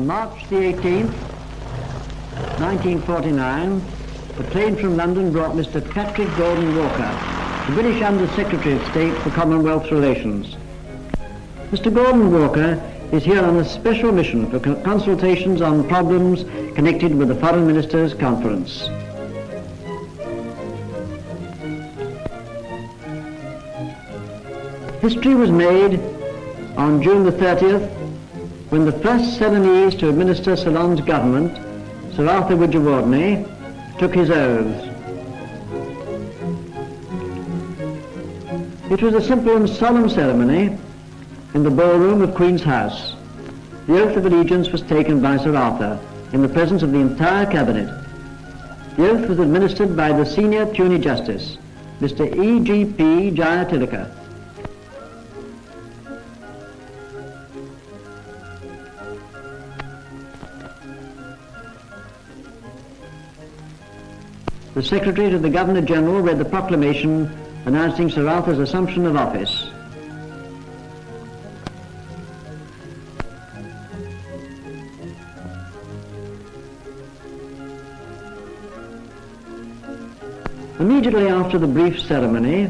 On March the 18th, 1949, a plane from London brought Mr. Patrick Gordon Walker, the British Under Secretary of State for Commonwealth Relations. Mr. Gordon Walker is here on a special mission for consultations on problems connected with the Foreign Ministers' Conference. History was made on June the 30th when the first Ceylonese to administer Ceylon's government, Sir Arthur 𝗦𝗲𝗏, took his oaths. It was a simple and solemn ceremony in the ballroom of Queen's House. The oath of allegiance was taken by Sir Arthur in the presence of the entire cabinet. The oath was administered by the senior puisne justice, Mr. 𝗂𝗍𝗞 𝗔𝗀𝗹𝗪. The Secretary to the Governor-General read the proclamation announcing Sir Arthur's assumption of office. Immediately after the brief ceremony,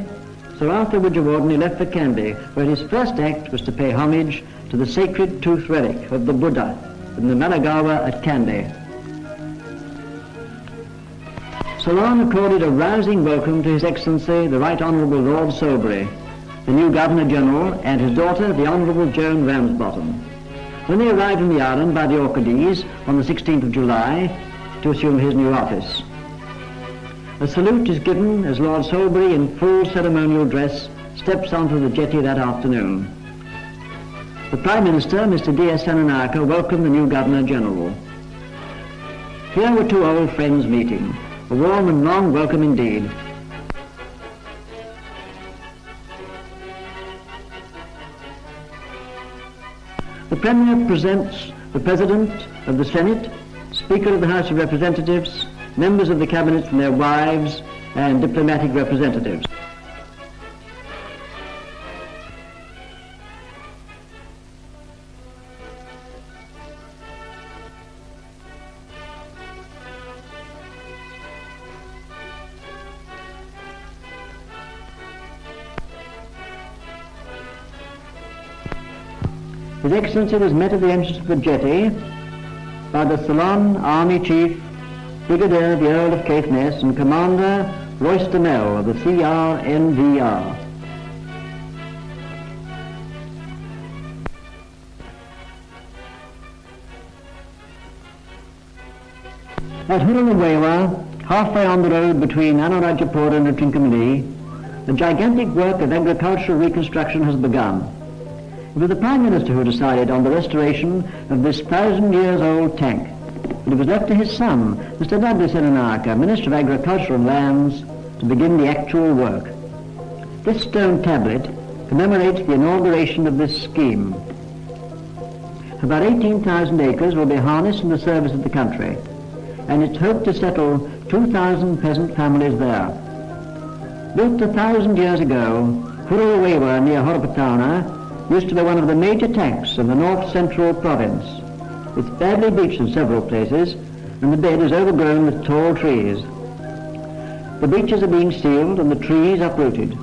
Sir Arthur 𝗦𝗪𝗏 left for Canby, where his first act was to pay homage to the sacred tooth relic of the Buddha in the Malagawa at Canby. Ceylon accorded a rousing welcome to His Excellency the Right Honourable Lord Salisbury, the new Governor-General, and his daughter, the Honourable Joan Ramsbottom, when they arrived in the island by the Orcades on the 16th of July to assume his new office. A salute is given as Lord Salisbury, in full ceremonial dress, steps onto the jetty that afternoon. The Prime Minister, Mr. D.S. Sananaka, welcomed the new Governor-General. Here were two old friends meeting. A warm and long welcome indeed. The Premier presents the President of the Senate, Speaker of the House of Representatives, members of the Cabinet and their wives, and diplomatic representatives. His Excellency was met at the entrance of the jetty by the Ceylon Army Chief, Brigadier the Earl of Caithness, and Commander 𝗏𝗏 of the CRNVR. At 𝗪𝗏𝗪, halfway on the road between Anuradhapura and Trincomalee, the gigantic work of agricultural reconstruction has begun. It was the Prime Minister who decided on the restoration of this 1,000-years-old tank. But it was left to his son, Mr. Douglas Sananaka, Minister of Agriculture and Lands, to begin the actual work. This stone tablet commemorates the inauguration of this scheme. About 18,000 acres will be harnessed in the service of the country, and it's hoped to settle 2,000 peasant families there. Built 1,000 years ago, 𝗪𝗏𝗪 near Horapatana used to be one of the major tanks in the north-central province. It's badly beached in several places, and the bed is overgrown with tall trees. The beaches are being sealed and the trees uprooted.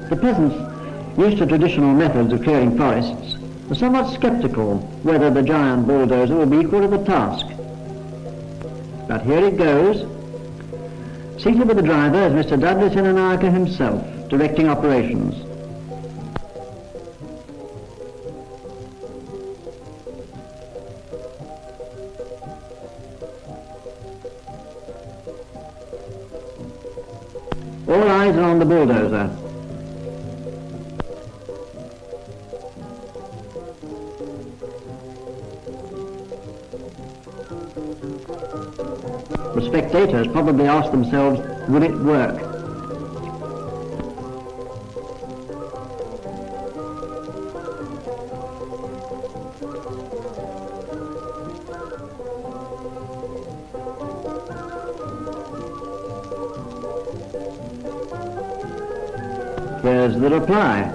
The peasants, used to traditional methods of clearing forests, are somewhat sceptical whether the giant bulldozer will be equal to the task. But here it goes. Seated with the driver is Mr. Douglas Sananaka himself, directing operations. All eyes are on the bulldozer. The spectators probably ask themselves, will it work? Where's the reply?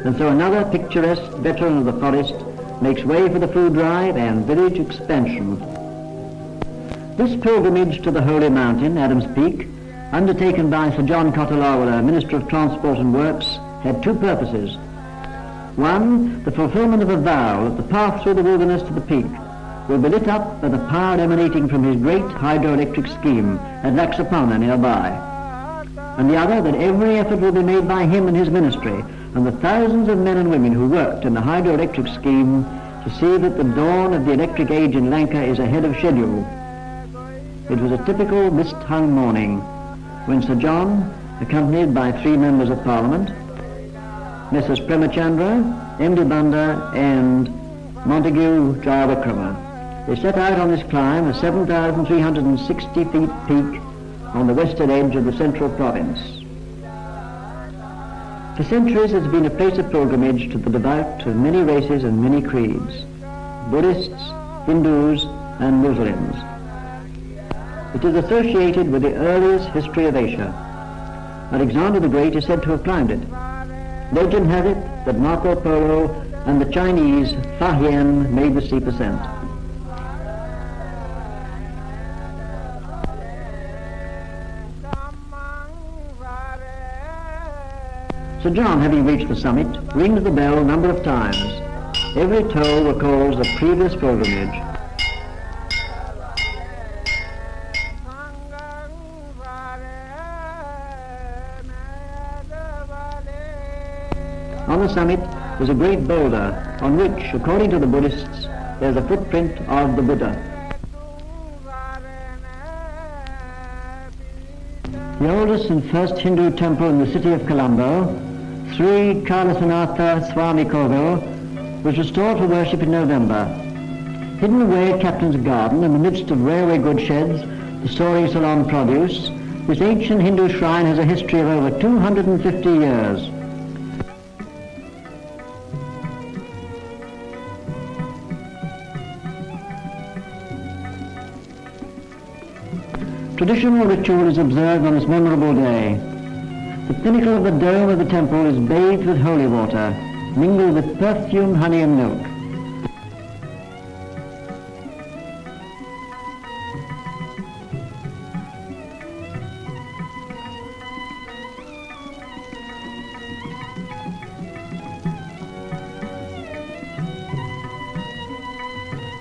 And so another picturesque veteran of the forest makes way for the food drive and village expansion. This pilgrimage to the holy mountain, Adam's Peak, undertaken by Sir John 𝗏𝗏, Minister of Transport and Works, had two purposes. One, the fulfillment of a vow that the path through the wilderness to the peak will be lit up by the power emanating from his great hydroelectric scheme at 𝗏𝗏 nearby. And the other, that every effort will be made by him and his ministry and the thousands of men and women who worked in the hydroelectric scheme to see that the dawn of the electric age in Lanka is ahead of schedule. It was a typical mist-hung morning when Sir John, accompanied by 3 members of Parliament, Messrs. Premachandra, M.D. Banda and Montague Jayawickrama, they set out on this climb of 7,360 feet peak on the western edge of the central province. For centuries it has been a place of pilgrimage to the devout of many races and many creeds, Buddhists, Hindus and Muslims. It is associated with the earliest history of Asia. Alexander the Great is said to have climbed it. Legend has it that Marco Polo and the Chinese Fa Hien made the steep ascent. Sir John, having reached the summit, rings the bell a number of times. Every toll recalls the previous pilgrimage. On the summit is a great boulder on which, according to the Buddhists, there is a footprint of the Buddha. The oldest and first Hindu temple in the city of Colombo, 𝗏𝗏𝗏𝗏 Swami Kovel, was restored for worship in November. Hidden away at Captain's Garden in the midst of railway goods sheds, the soaring Ceylon produce, this ancient Hindu shrine has a history of over 250 years. Traditional ritual is observed on this memorable day. The pinnacle of the dome of the temple is bathed with holy water, mingled with perfume, honey and milk.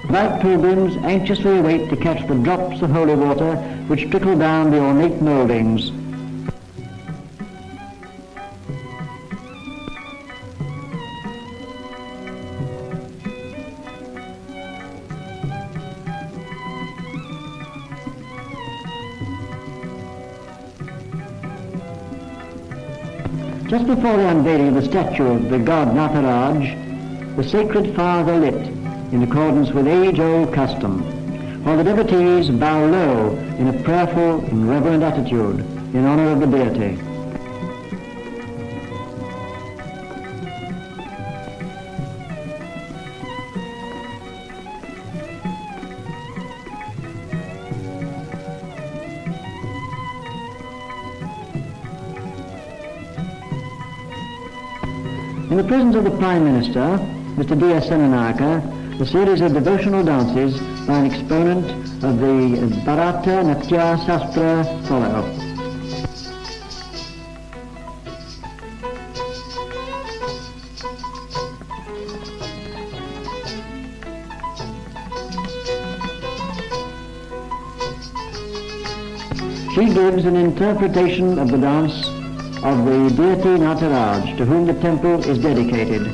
Devout pilgrims anxiously await to catch the drops of holy water which trickle down the ornate mouldings. Just before the unveiling of the statue of the god Natharaj, the sacred fires are lit in accordance with age-old custom, while the devotees bow low in a prayerful and reverent attitude in honor of the deity. In the presence of the Prime Minister, Mr. D.S. Senanayake, a series of devotional dances by an exponent of the Bharata Natya Shastra follow. She gives an interpretation of the dance of the deity Natharaj, to whom the temple is dedicated.